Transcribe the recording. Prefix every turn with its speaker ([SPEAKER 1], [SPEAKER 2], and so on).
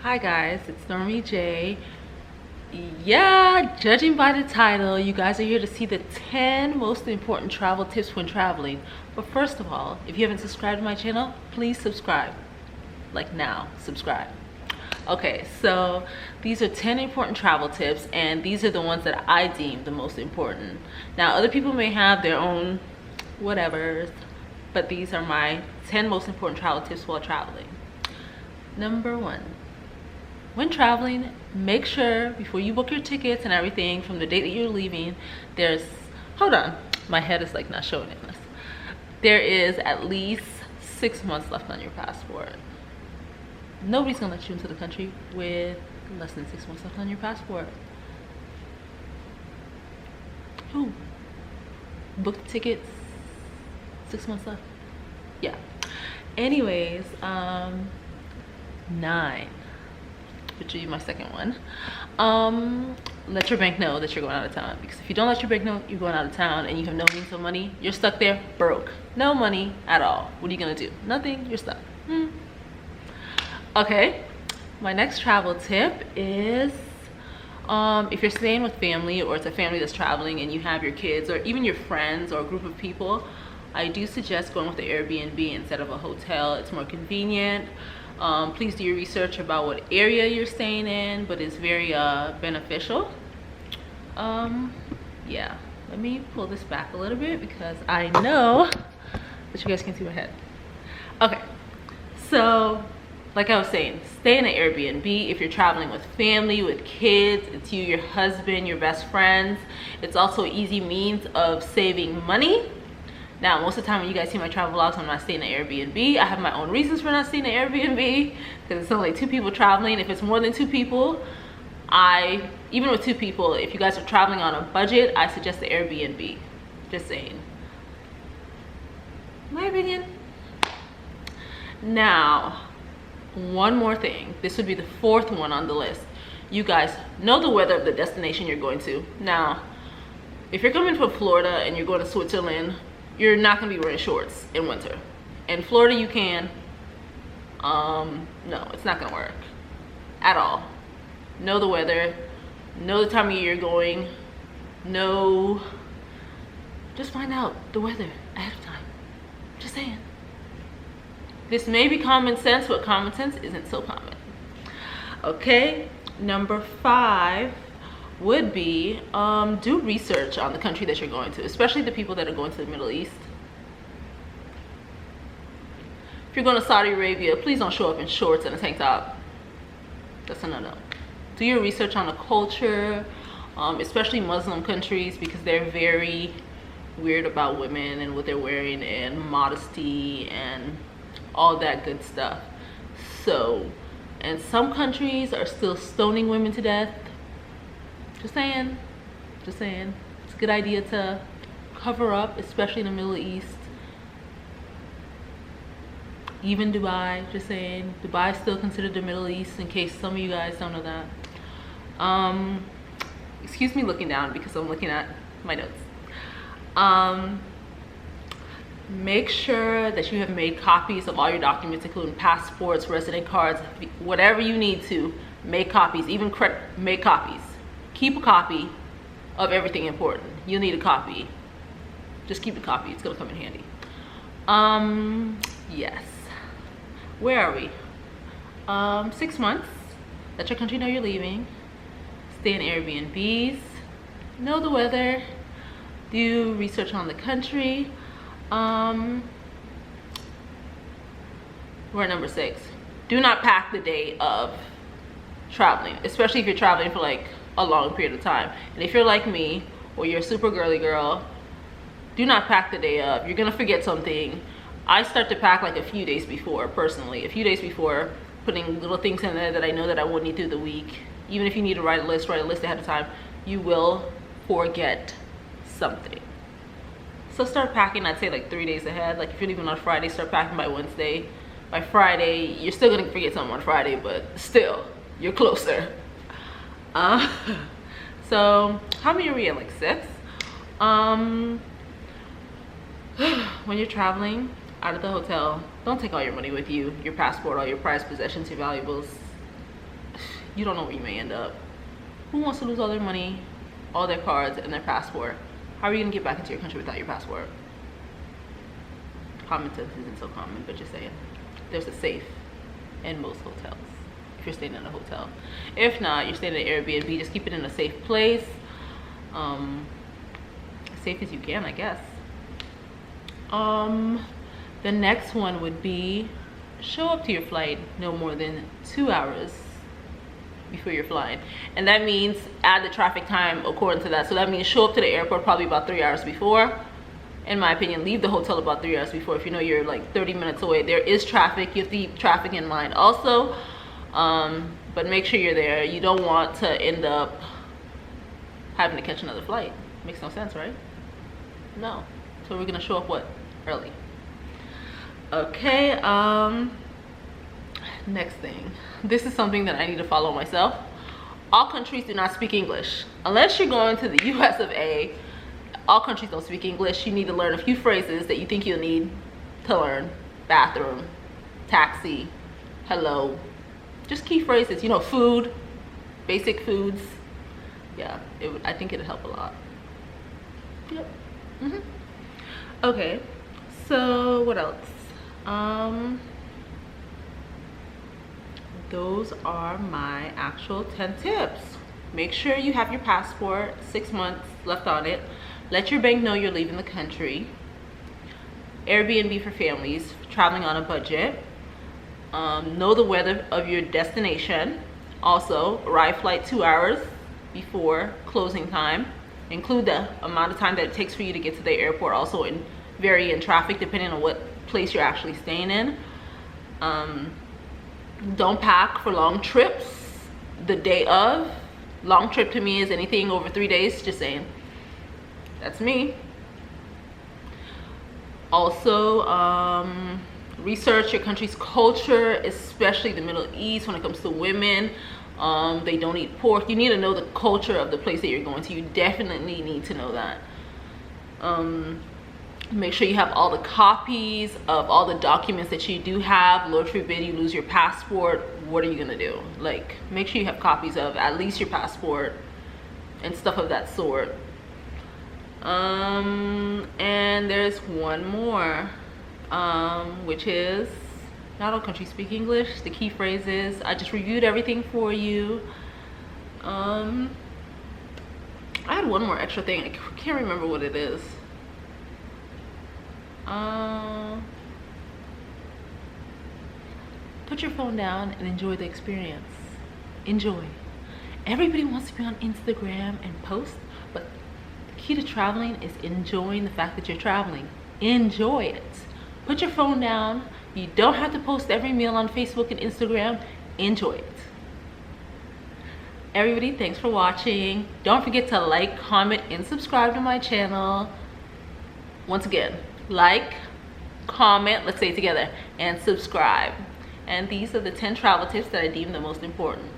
[SPEAKER 1] Hi guys, it's Stormy J. Yeah, judging by the title, you guys are here to see the 10 most important travel tips when traveling. But first of all, if you haven't subscribed to my channel, please subscribe. Like now, subscribe. Okay, so these are 10 important travel tips, and these are the ones that I deem the most important. Now, other people may have their own whatevers, but these are my 10 most important travel tips while traveling. Number 1. When traveling, make sure before you book your tickets and everything from the date that you're leaving, hold on, my head is like not showing it. There is at least 6 months left on your passport. Nobody's gonna let you into the country with less than 6 months left on your passport. Who? Booked tickets, 6 months left. Yeah. Anyways, 9. Which would be my second one. Let your bank know that you're going out of town, because if you don't let your bank know you're going out of town and you have no means of money, you're stuck there broke, no money at all. What are you gonna do? Nothing. You're stuck. Okay, my next travel tip is if you're staying with family, or it's a family that's traveling and you have your kids or even your friends or a group of people, I do suggest going with the Airbnb instead of a hotel. It's more convenient. Please do your research about what area you're staying in, but it's very beneficial. Yeah, let me pull this back a little bit because I know that you guys can see my head. Okay, so like I was saying, stay in an Airbnb if you're traveling with family, with kids. It's you, your husband, your best friends. It's also an easy means of saving money. Now, most of the time when you guys see my travel vlogs, I'm not staying in an Airbnb. I have my own reasons for not staying in an Airbnb, because it's only 2 people traveling. If it's more than 2 people, even with 2 people, if you guys are traveling on a budget, I suggest the Airbnb. Just saying. My opinion. Now, one more thing. This would be the 4th one on the list. You guys know the weather of the destination you're going to. Now, if you're coming from Florida and you're going to Switzerland, you're not going to be wearing shorts in winter. In Florida, you can. No, it's not going to work at all. Know the weather. Know the time of year you're going. Just find out the weather ahead of time. Just saying. This may be common sense, but common sense isn't so common. Okay, number 5 would be do research on the country that you're going to, especially the people that are going to the Middle East. If you're going to Saudi Arabia, please don't show up in shorts and a tank top. That's a no-no. Do your research on the culture, especially Muslim countries, because they're very weird about women and what they're wearing and modesty and all that good stuff. So, and some countries are still stoning women to death. Just saying. It's a good idea to cover up, especially in the Middle East. Even Dubai, just saying. Dubai is still considered the Middle East, in case some of you guys don't know that. Excuse me looking down because I'm looking at my notes. Make sure that you have made copies of all your documents, including passports, resident cards, whatever you need to. Make copies, make copies. Keep a copy of everything important. You'll need a copy. Just keep a copy. It's gonna come in handy. Yes. Where are we? 6 months. Let your country know you're leaving. Stay in Airbnbs. Know the weather. Do research on the country. We're at number 6. Do not pack the day of traveling, especially if you're traveling for like a long period of time. And if you're like me, or you're a super girly girl, do not pack the day of. You're gonna forget something. I start to pack like a few days before, personally. A few days before, putting little things in there that I know that I won't need through the week. Even if you need to write a list ahead of time. You will forget something. So start packing, I'd say like 3 days ahead. Like if you're leaving on Friday, start packing by Wednesday. By Friday, you're still gonna forget something on Friday, but still, you're closer. So how many are we at? Like 6? When you're traveling out of the hotel, don't take all your money with you, your passport, all your prized possessions, your valuables. You don't know where you may end up. Who wants to lose all their money, all their cards, and their passport? How are you gonna get back into your country without your passport? Common sense isn't so common, but just saying. There's a safe in most hotels if you're staying in a hotel. If not, you're staying at an Airbnb. Just keep it in a safe place, as safe as you can, I guess. The next one would be show up to your flight no more than 2 hours before you're flying, and that means add the traffic time according to that. So that means show up to the airport probably about 3 hours before. In my opinion, leave the hotel about 3 hours before. If you know you're like 30 minutes away, there is traffic. You have to keep traffic in mind also, but make sure you're there. You don't want to end up having to catch another flight. Makes no sense, right? No. So we're gonna show up what? Early. Okay, next thing. This is something that I need to follow myself. All countries do not speak English. Unless you're going to the US of A, all countries don't speak English. You need to learn a few phrases that you think you'll need to learn. Bathroom, taxi, hello. Just key phrases, you know, food, basic foods. Yeah, I think it'd help a lot. Yep. Okay, so what else? Those are my actual 10 tips. Make sure you have your passport, 6 months left on it. Let your bank know you're leaving the country. Airbnb for families traveling on a budget. Know the weather of your destination. Also, arrive flight 2 hours before closing time. Include the amount of time that it takes for you to get to the airport, also vary in traffic depending on what place you're actually staying in. Don't pack for long trips the day of. Long trip to me is anything over 3 days, just saying. That's me. Also, research your country's culture, especially the Middle East when it comes to women. They don't eat pork. You need to know the culture of the place that you're going to. You definitely need to know that. Make sure you have all the copies of all the documents that you do have. Lord forbid you lose your passport. What are you gonna do? Like, make sure you have copies of at least your passport and stuff of that sort. And there's one more, which is not all countries speak English. The key phrases. I just reviewed everything for you. I had one more extra thing. I can't remember what it is. Put your phone down and enjoy the experience. Enjoy. Everybody wants to be on Instagram and post, but the key to traveling is enjoying the fact that you're traveling. Enjoy it. Put your phone down. You don't have to post every meal on Facebook and Instagram. Enjoy it. Everybody, thanks for watching. Don't forget to like, comment, and subscribe to my channel. Once again, like, comment, let's say it together, and subscribe. And these are the 10 travel tips that I deem the most important.